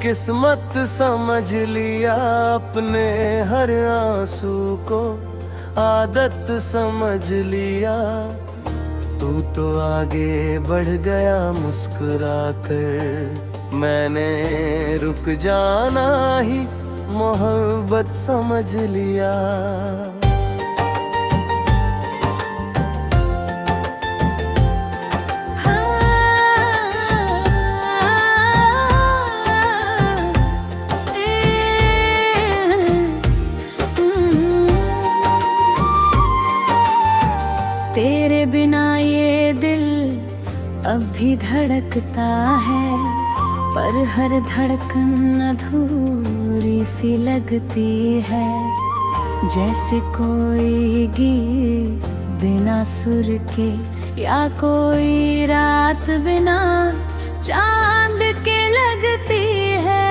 किस्मत समझ लिया अपने हर आंसू को, आदत समझ लिया। तू तो आगे बढ़ गया मुस्कुरा कर, मैंने रुक जाना ही मोहब्बत समझ लिया। तेरे बिना ये दिल अब भी धड़कता है, पर हर धड़कन अधूरी सी लगती है। जैसे कोई गीत बिना सुर के, या कोई रात बिना चांद के लगती है।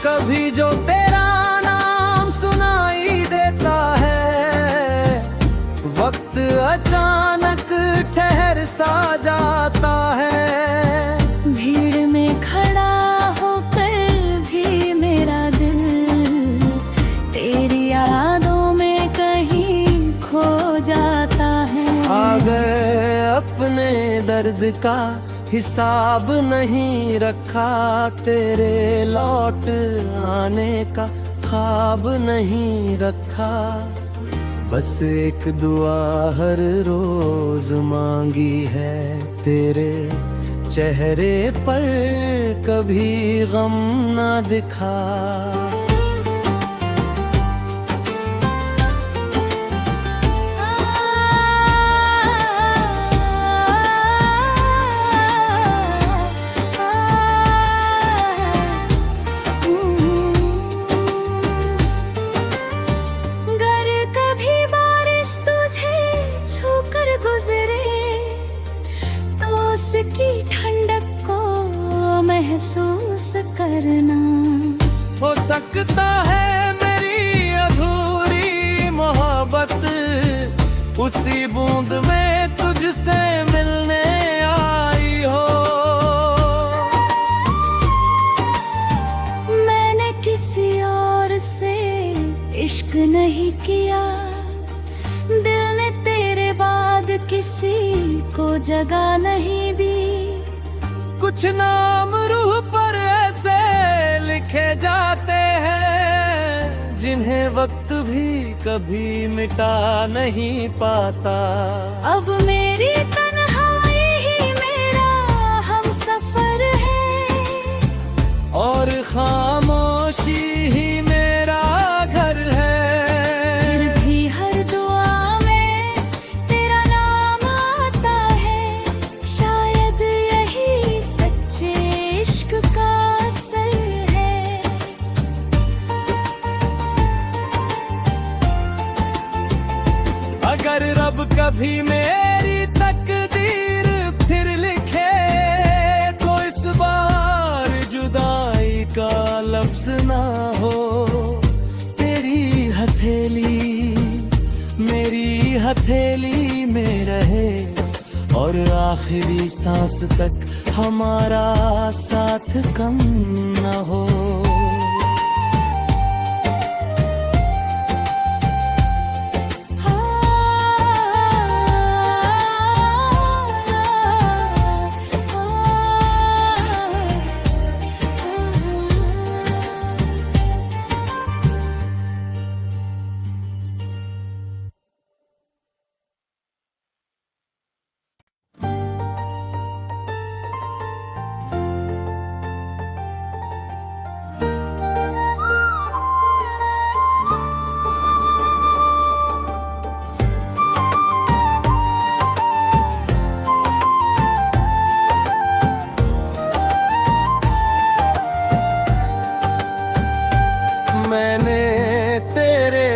कभी जो तेरा नाम सुनाई देता है, वक्त अचानक ठहर सा जाता है। भीड़ में खड़ा होकर भी मेरा दिल तेरी यादों में कहीं खो जाता है। अगर अपने दर्द का हिसाब नहीं रखा, तेरे लौट आने का ख्वाब नहीं रखा। बस एक दुआ हर रोज मांगी है, तेरे चेहरे पर कभी गम ना दिखा। की ठंडक को महसूस करना। हो सकता है मेरी अधूरी मोहब्बत उसी बूंद में तुझसे मिलने आई हो। मैंने किसी और से इश्क नहीं किया, दिल ने तेरे बाद किसी को जगह नहीं दी। कुछ नाम रूह पर ऐसे लिखे जाते हैं, जिन्हें वक्त भी कभी मिटा नहीं पाता। अब मेरी तन्हाई ही मेरा हमसफर है, और खामोशी ही मेरा घर है। अगर रब कभी मेरी तकदीर फिर लिखे, तो इस बार जुदाई का लफ्ज ना हो। तेरी हथेली मेरी हथेली में रहे, और आखिरी सांस तक हमारा साथ कम ना हो।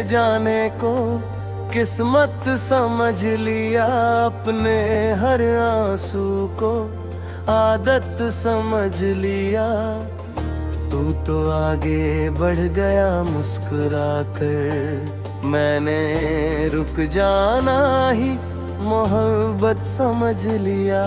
जाने को किस्मत समझ लिया, अपने हर आंसू को आदत समझ लिया। तू तो आगे बढ़ गया मुस्कुरा कर, मैंने रुक जाना ही मोहब्बत समझ लिया।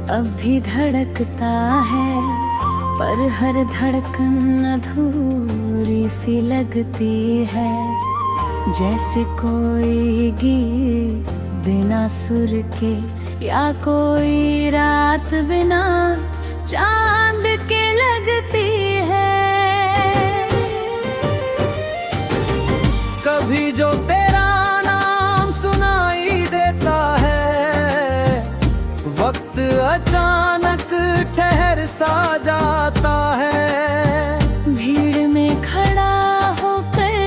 अब भी धड़कता है, पर हर धड़कन अधूरी सी लगती है। जैसे कोई गीत बिना सुर के, या कोई रात बिना चांद के लगती है। कभी जो तेरा नाम सुनाई देता है, वक्त अचानक ठहर सा जाता है। भीड़ में खड़ा होकर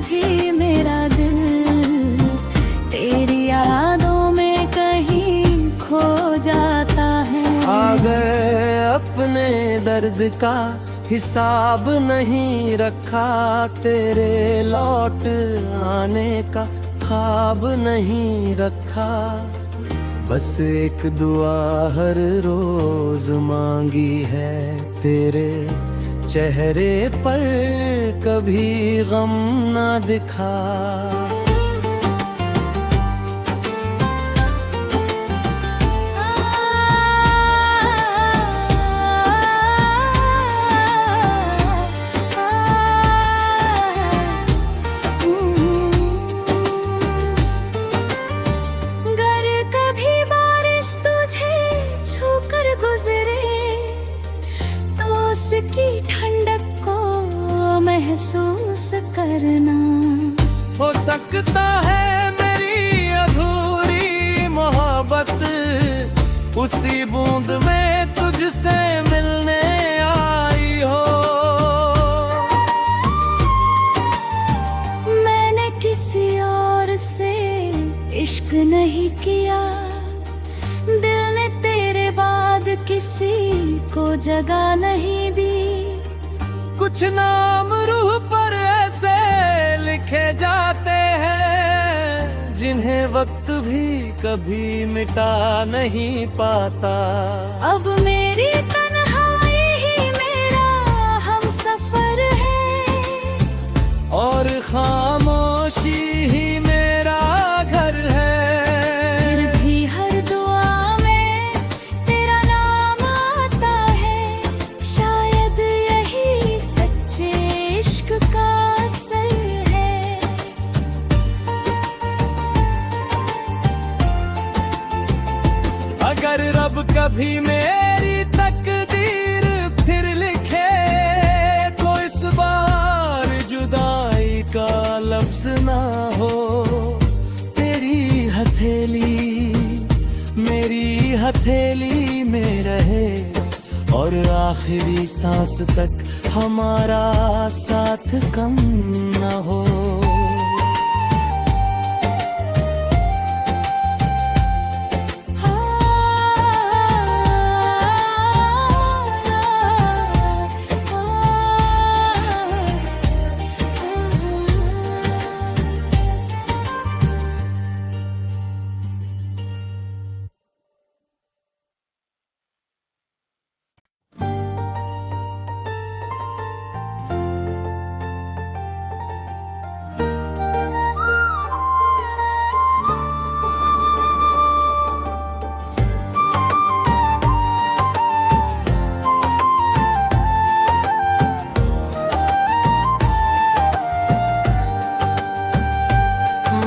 भी मेरा दिल तेरी यादों में कहीं खो जाता है। अगर अपने दर्द का हिसाब नहीं रखा, तेरे लौट आने का ख्वाब नहीं रखा, बस एक दुआ हर रोज मांगी है, तेरे चेहरे पर कभी गम ना दिखा। की ठंडक को महसूस करना। हो सकता है मेरी अधूरी मोहब्बत उसी बूंद में तुझसे मिलने आई हो। मैंने किसी और से इश्क नहीं किया, दिल ने तेरे बाद किसी को जगह नहीं दी। कुछ नाम रूह पर ऐसे लिखे जाते हैं, जिन्हें वक्त भी कभी मिटा नहीं पाता। अब मेरी तन्हाई ही मेरा हमसफर है, और खामोशी ही मेरा घर है। फिर भी हर दुआ में तेरा नाम आता है, शायद यही सच्चे इश्क का असर है। अगर रब कभी मेरी तकदीर फिर लिखे, तो इस बार जुदाई का लफ्ज ना हो। तेरी हथेली मेरी हथेली में रहे, और आखिरी सांस तक हमारा साथ कम ना हो।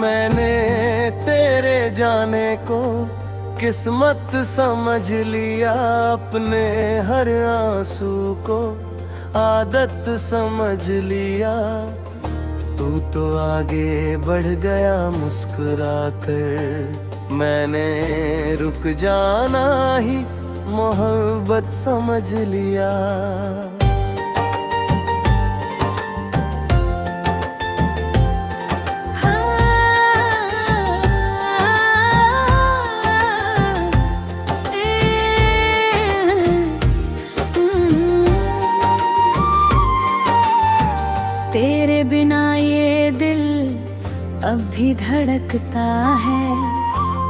मैंने तेरे जाने को किस्मत समझ लिया, अपने हर आंसू को आदत समझ लिया। तू तो आगे बढ़ गया मुस्कुरा कर, मैंने रुक जाना ही मोहब्बत समझ लिया। तेरे बिना ये दिल अब भी धड़कता है,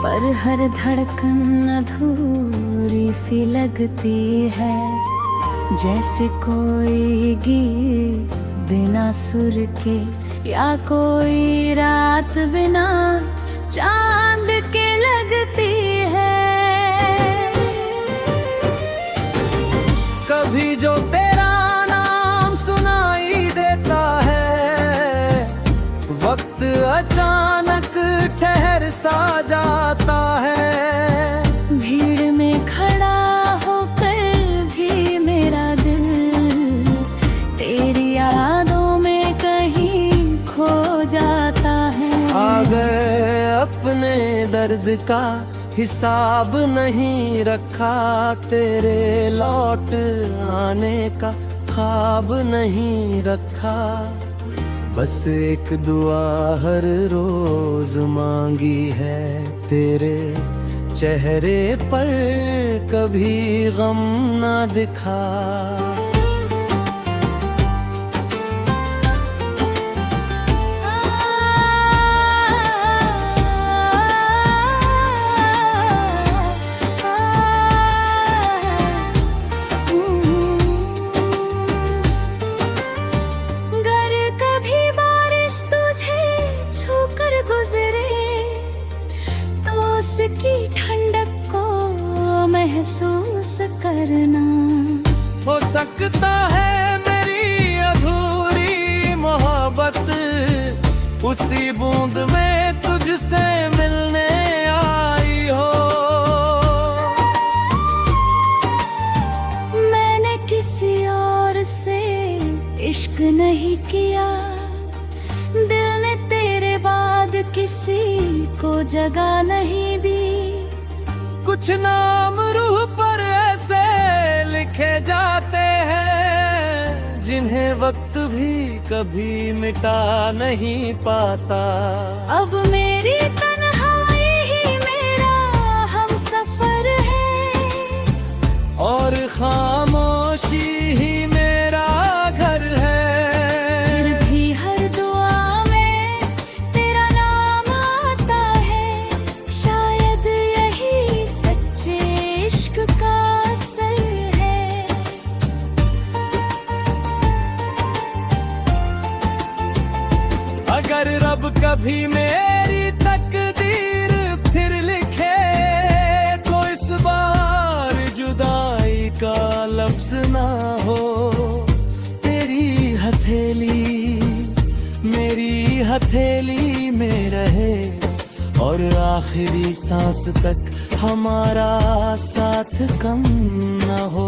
पर हर धड़कन अधूरी सी लगती है। जैसे कोई गीत बिना सुर के, या कोई रात बिना चांद के लगती है। जो तेरा नाम सुनाई देता है, वक्त अचानक ठहर सा जाता है। भीड़ में खड़ा होकर भी मेरा दिल तेरी यादों में कहीं खो जाता है। अगर अपने दर्द का हिसाब नहीं रखा, तेरे लौट आने का ख्वाब नहीं रखा, बस एक दुआ हर रोज मांगी है, तेरे चेहरे पर कभी गम ना दिखा। की ठंडक को महसूस करना। हो सकता है मेरी अधूरी मोहब्बत उसी बूंद में तुझसे मिलने आई हो। मैंने किसी और से इश्क नहीं किया, दिल ने तेरे बाद किसी को जगह नहीं दी। कुछ नाम रूह पर ऐसे लिखे जाते हैं, जिन्हें वक्त भी कभी मिटा नहीं पाता। अब मेरी तन्हाई ही मेरा हमसफर है, और खामोशी ही मेरा घर है। अगर रब कभी मेरी तकदीर फिर लिखे, तो इस बार जुदाई का लफ्ज ना हो। तेरी हथेली मेरी हथेली में रहे, और आखिरी सांस तक हमारा साथ कम ना हो।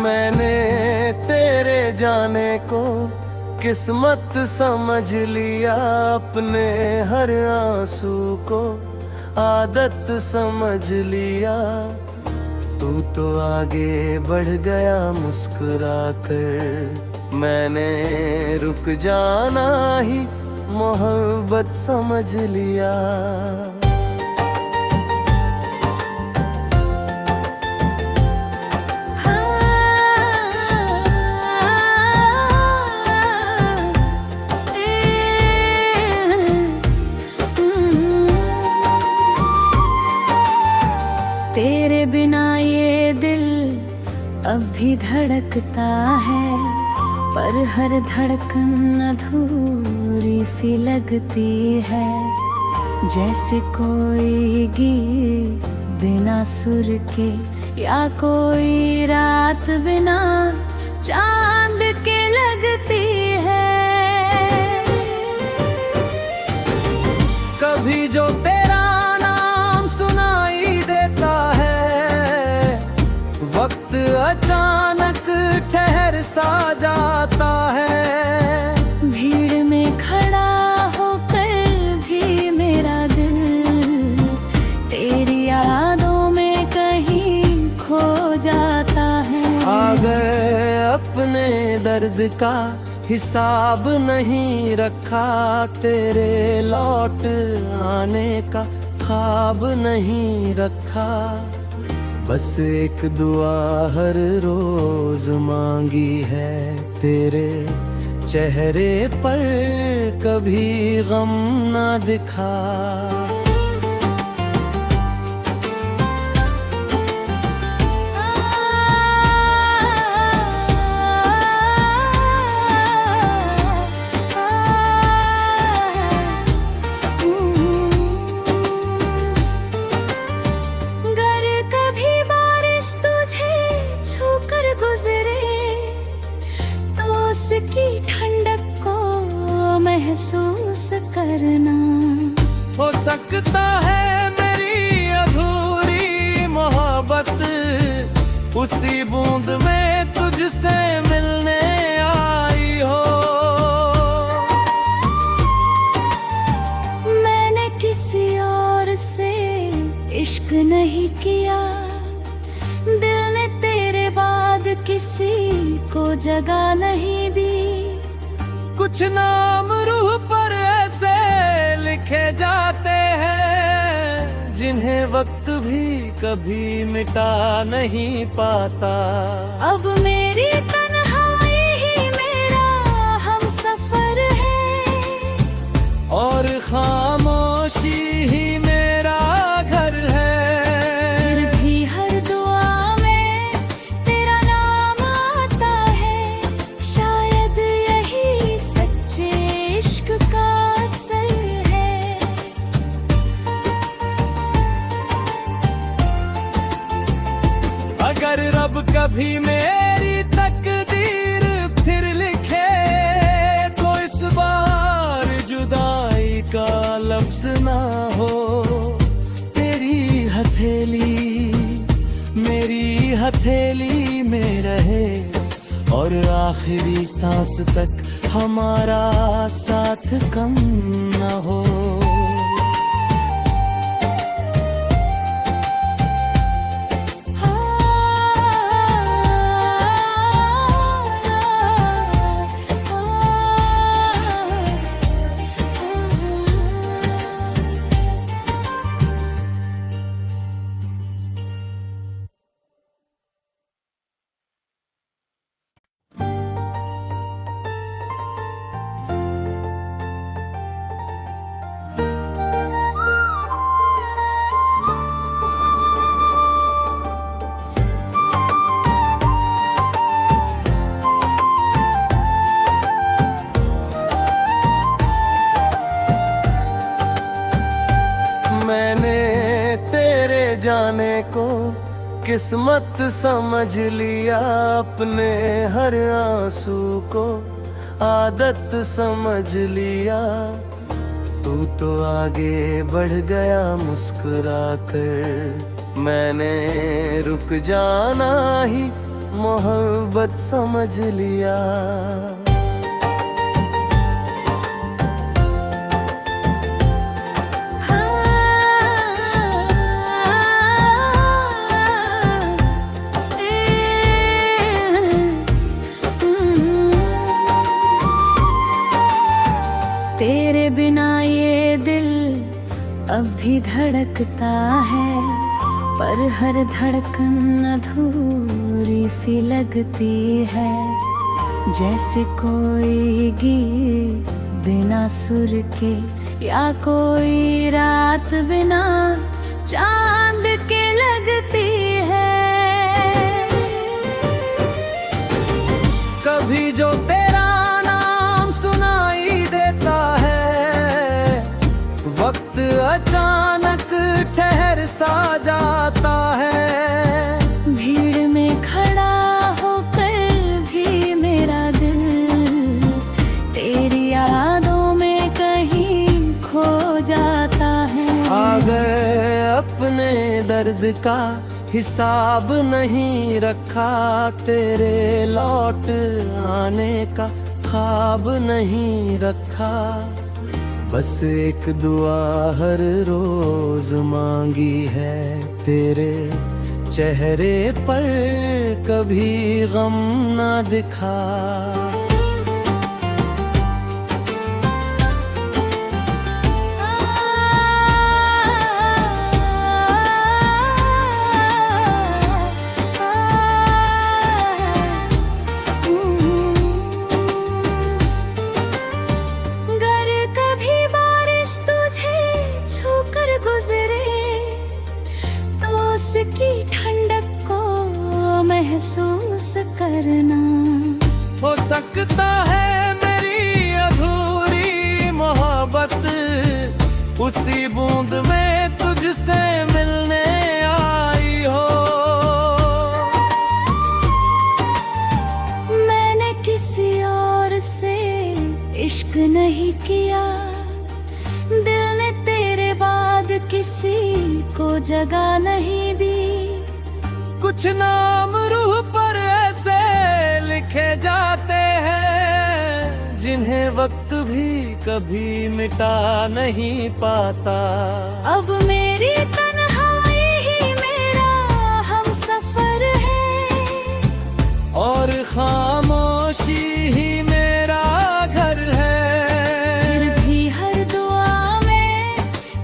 मैंने तेरे जाने को किस्मत समझ लिया, अपने हर आंसू को आदत समझ लिया। तू तो आगे बढ़ गया मुस्कुरा कर, मैंने रुक जाना ही मोहब्बत समझ लिया। तेरे बिना ये दिल अब भी धड़कता है, पर हर धड़कन अधूरी सी लगती है। जैसे कोई गीत बिना सुर के, या कोई रात बिना चांद के लगती है। कभी जो तेरा नाम सुनाई देता है, वक्त अचानक ठहर सा जाता है। भीड़ में खड़ा होकर भी मेरा दिल तेरी यादों में कहीं खो जाता है। अपने दर्द का हिसाब नहीं रखा, तेरे लौट आने का ख्वाब नहीं रखा। बस एक दुआ हर रोज मांगी है, तेरे चेहरे पर कभी गम ना दिखा। की ठंडक को महसूस करना। हो सकता है मेरी अधूरी मोहब्बत उसी बूंद में तुझसे मिलने आई हो। मैंने किसी और से इश्क नहीं किया, दिल ने तेरे बाद किसी को जगह नहीं दी। कुछ नाम रूह पर ऐसे लिखे जाते हैं, जिन्हें वक्त भी कभी मिटा नहीं पाता। अब मेरी तन्हाई ही मेरा हमसफर है, और खामोशी ही मेरा घर है। अगर रब कभी मेरी तकदीर फिर लिखे, तो इस बार जुदाई का लफ्ज ना हो। तेरी हथेली मेरी हथेली में रहे, और आखिरी सांस तक हमारा साथ कम ना हो। मैंने तेरे जाने को किस्मत समझ लिया, अपने हर आंसू को आदत समझ लिया। तू तो आगे बढ़ गया मुस्कुरा कर, मैंने रुक जाना ही मोहब्बत समझ लिया। तेरे बिना ये दिल अब भी धड़कता है, पर हर धड़कन अधूरी सी लगती है। जैसे कोई गीत बिना सुर के, या कोई रात बिना चांद के लगती है। कभी जो तेरा नाम सुनाई देता है, वक्त अचानक ठहर सा जाता है। भीड़ में खड़ा होकर भी मेरा दिल तेरी यादों में कहीं खो जाता है। अगर अपने दर्द का हिसाब नहीं रखा, तेरे लौट आने का ख्वाब नहीं रखा। बस एक दुआ हर रोज मांगी है, तेरे चेहरे पर कभी गम ना दिखा। अगर कभी बारिश तुझे छूकर गुजरे तो उसकी ठंडक को महसूस करना। हो सकता है मेरी अधूरी मोहब्बत उसी बूंद में तुझसे मिलने आई हो। मैंने किसी और से इश्क नहीं किया, दिल ने तेरे बाद किसी को जगह नहीं दी। कुछ नाम रूह पर ऐसे लिखे जाते हैं जिन्हें वक्त भी कभी मिटा नहीं पाता। अब मेरी तन्हाई ही मेरा हम सफर है और खामोशी ही मेरा घर है। फिर भी हर दुआ में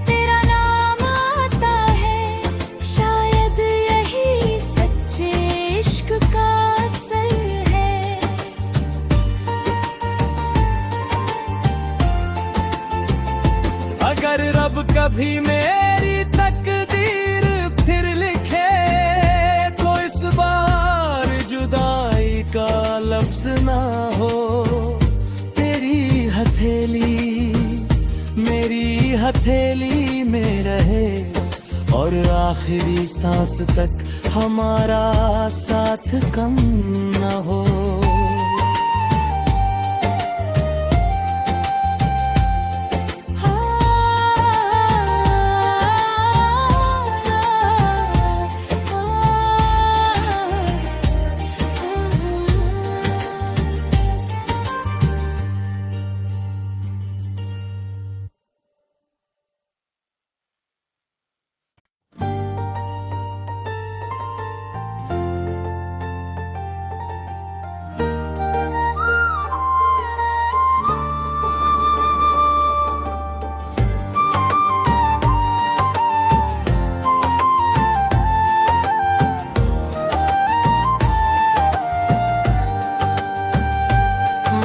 तेरा नाम आता है, शायद यही सच्चे इश्क का असर है। अगर रब कभी मेरी तकदीर फिर लिखे तो इस बार जुदाई का लफ्ज ना हो। तेरी हथेली मेरी हथेली में रहे और आखिरी सांस तक हमारा साथ कम ना हो।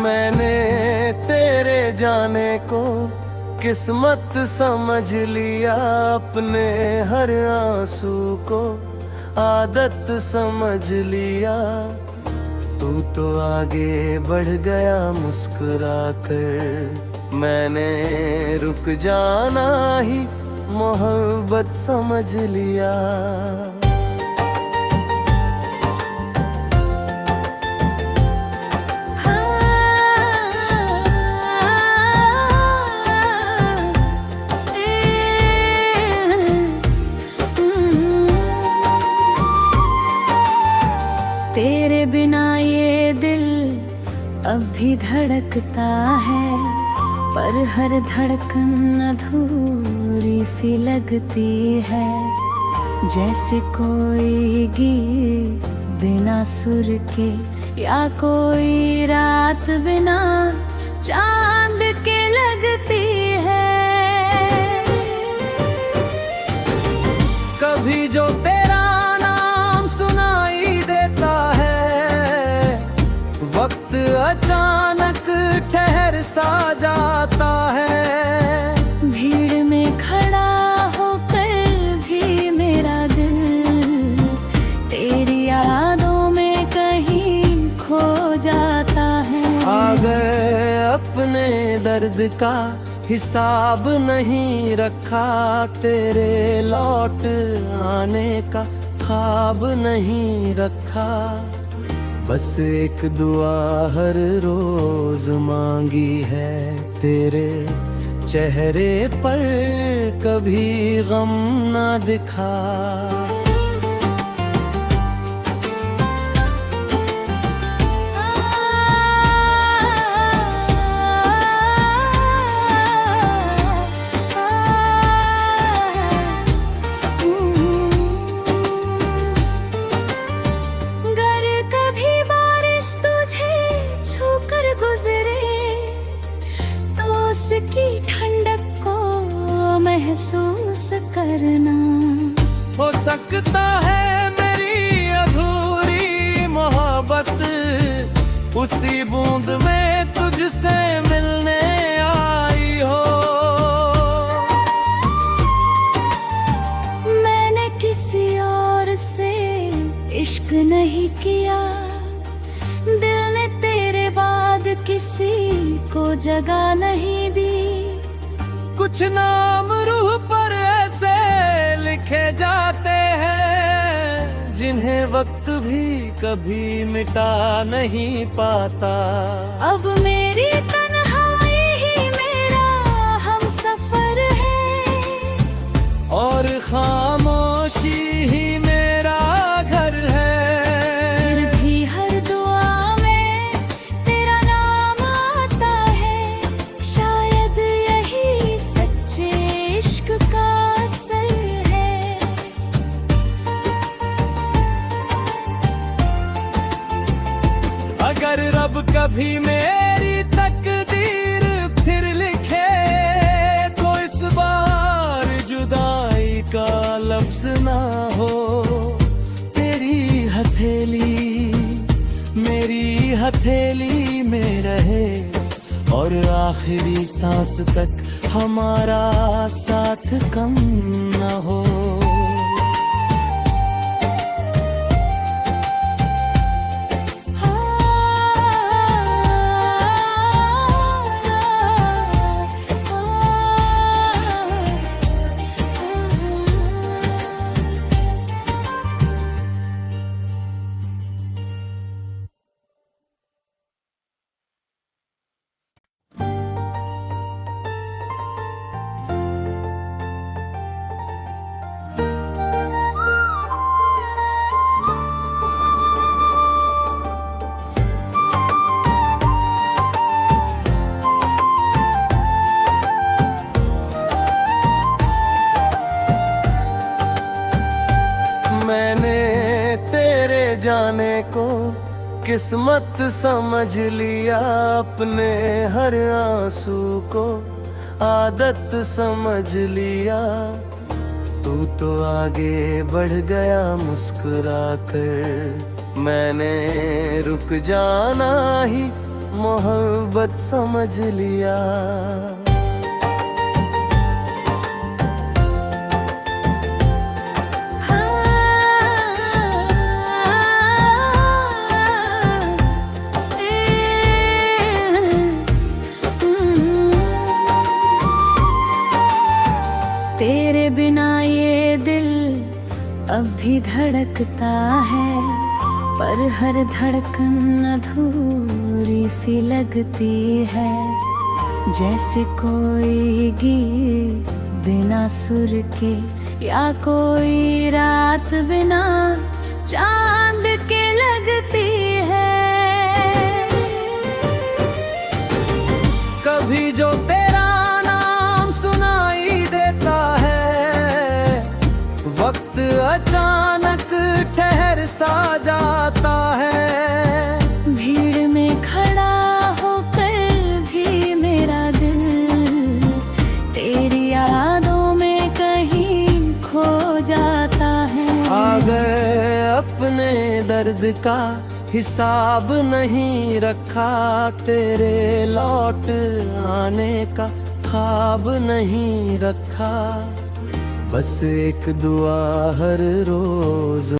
मैंने तेरे जाने को किस्मत समझ लिया, अपने हर आंसू को आदत समझ लिया। तू तो आगे बढ़ गया मुस्कुरा कर, मैंने रुक जाना ही मोहब्बत समझ लिया। तेरे बिना ये दिल अब भी धड़कता है, पर हर धड़कन अधूरी सी लगती है। जैसे कोई गीत बिना सुर के, या कोई रात बिना चांद के लगती है। कभी जो तेरा नाम सुनाई देता है, वक्त अचानक ठहर सा जाता है। भीड़ में खड़ा होकर भी मेरा दिल तेरी यादों में कहीं खो जाता है। आ गए अपने दर्द का हिसाब नहीं रखा, तेरे लौट आने का ख्वाब नहीं रखा। बस एक दुआ हर रोज मांगी है, तेरे चेहरे पर कभी गम ना दिखा। उसी बूंद में तुझसे मिलने आई हो। मैंने किसी और से इश्क नहीं किया, दिल ने तेरे बाद किसी को जगह नहीं दी। कुछ नाम रूह पर ऐसे लिखे जाते हैं जिन्हें वक्त भी कभी मिटा नहीं पाता। अब मेरी तन्हाई ही मेरा हमसफर है और खामोशी ही मेरा घर है। फिर भी हर दुआ में तेरा नाम आता है, शायद यही सच्चे इश्क का असर है। अगर रब कभी मेरी तकदीर फिर लिखे तो इस बार जुदाई का लफ्ज ना हो। तेरी हथेली मेरी हथेली में रहे और आखिरी सांस तक हमारा साथ कम न हो। मैंने तेरे जाने को किस्मत समझ लिया, अपने हर आंसू को आदत समझ लिया। तू तो आगे बढ़ गया मुस्कुरा कर, मैंने रुक जाना ही मोहब्बत समझ लिया। तेरे बिना ये दिल अब भी धड़कता है, पर हर धड़कन अधूरी सी लगती है। जैसे कोई गीत बिना सुर के, या कोई रात बिना चांद के लगती है। कभी जो तेरा नाम सुनाई देता है, वक्त अचानक ठहर सा जाता है। भीड़ में खड़ा होकर भी मेरा दिल तेरी यादों में कहीं खो जाता है। आ गए अपने दर्द का हिसाब नहीं रखा, तेरे लौट आने का ख्वाब नहीं रखा। बस एक दुआ हर रोज